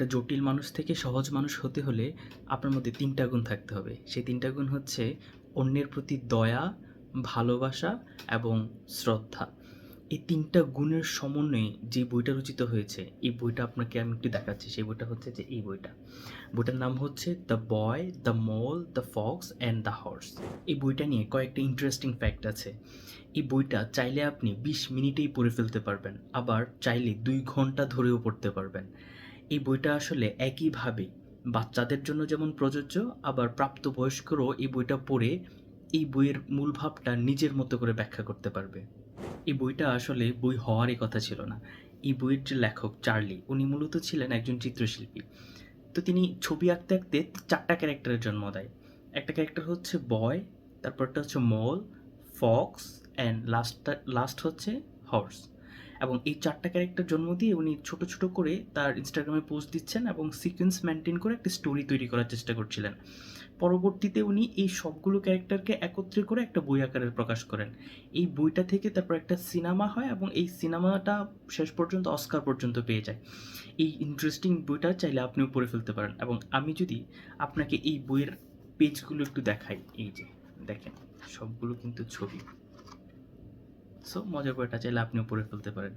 একটা জটিল মানুষ থেকে সহজ মানুষ হতে হলে আপনার মধ্যে ৩টা গুণ থাকতে হবে। সেই ৩টা গুণ হচ্ছে অন্যের প্রতি দয়া, ভালোবাসা এবং শ্রদ্ধা। এই ৩টা গুণের সমন্বয়ে যে বইটা রচিত হয়েছে, এই বইটা আপনাকে আমি একটু দেখাচ্ছি। সেই বইটা হচ্ছে যে এই বইটা। বইটার নাম হচ্ছে 'the boy, the mole, the Fox and the horse'. এই বইটা নিয়ে কয়েকটা ইন্টারেস্টিং ফ্যাক্ট আছে। এই বইটা চাইলে আপনি ২০ মিনিটেই পড়ে ফেলতে পারবেন, আবার চাইলে ২ ঘন্টা ধরেও পড়তে পারবেন। এই বইটা আসলে একইভাবে বাচ্চাদের জন্য যেমন প্রযোজ্য, আবার প্রাপ্তবয়স্করাও এই বইটা পড়ে এই বইয়ের মূল ভাবটা নিজের মতো করে ব্যাখ্যা করতে পারবে। এই বইটা আসলে বই হওয়ারই কথা ছিল না। এই বইয়ের যে লেখক চার্লি, উনি মূলত ছিলেন একজন চিত্রশিল্পী। তো তিনি ছবি আঁকতে আঁকতে ৪টা ক্যারেক্টারের জন্ম দেয়। একটা ক্যারেক্টার হচ্ছে বয়, তারপরটা হচ্ছে মোল, ফক্স অ্যান্ড লাস্ট হচ্ছে হর্স। এবং এই ৪টা ক্যারেক্টার জন্ম দিয়ে উনি ছোট, ছোট করে তার ইনস্টাগ্রামে পোস্ট দিচ্ছেন এবং সিকোয়েন্স মেইনটেইন করে একটা স্টোরি তৈরি করার চেষ্টা করছিলেন। পরবর্তীতে উনি এই সবগুলো ক্যারেক্টারকে একত্রে করে একটা বই আকারে প্রকাশ করেন। এই বইটা থেকে তারপর একটা সিনেমা হয় এবং এই সিনেমাটা শেষ পর্যন্ত অস্কার পর্যন্ত পেয়ে যায়। এই ইন্টারেস্টিং বইটা চাইলে আপনিও পড়ে ফেলতে পারেন এবং আমি যদি আপনাকে এই বইয়ের পেজগুলো একটু দেখাই, এই যে দেখেন সবগুলো কিন্তু ছবি। সো মজার বইটা চাইলে আপনিও পড়ে ফেলতে পারেন।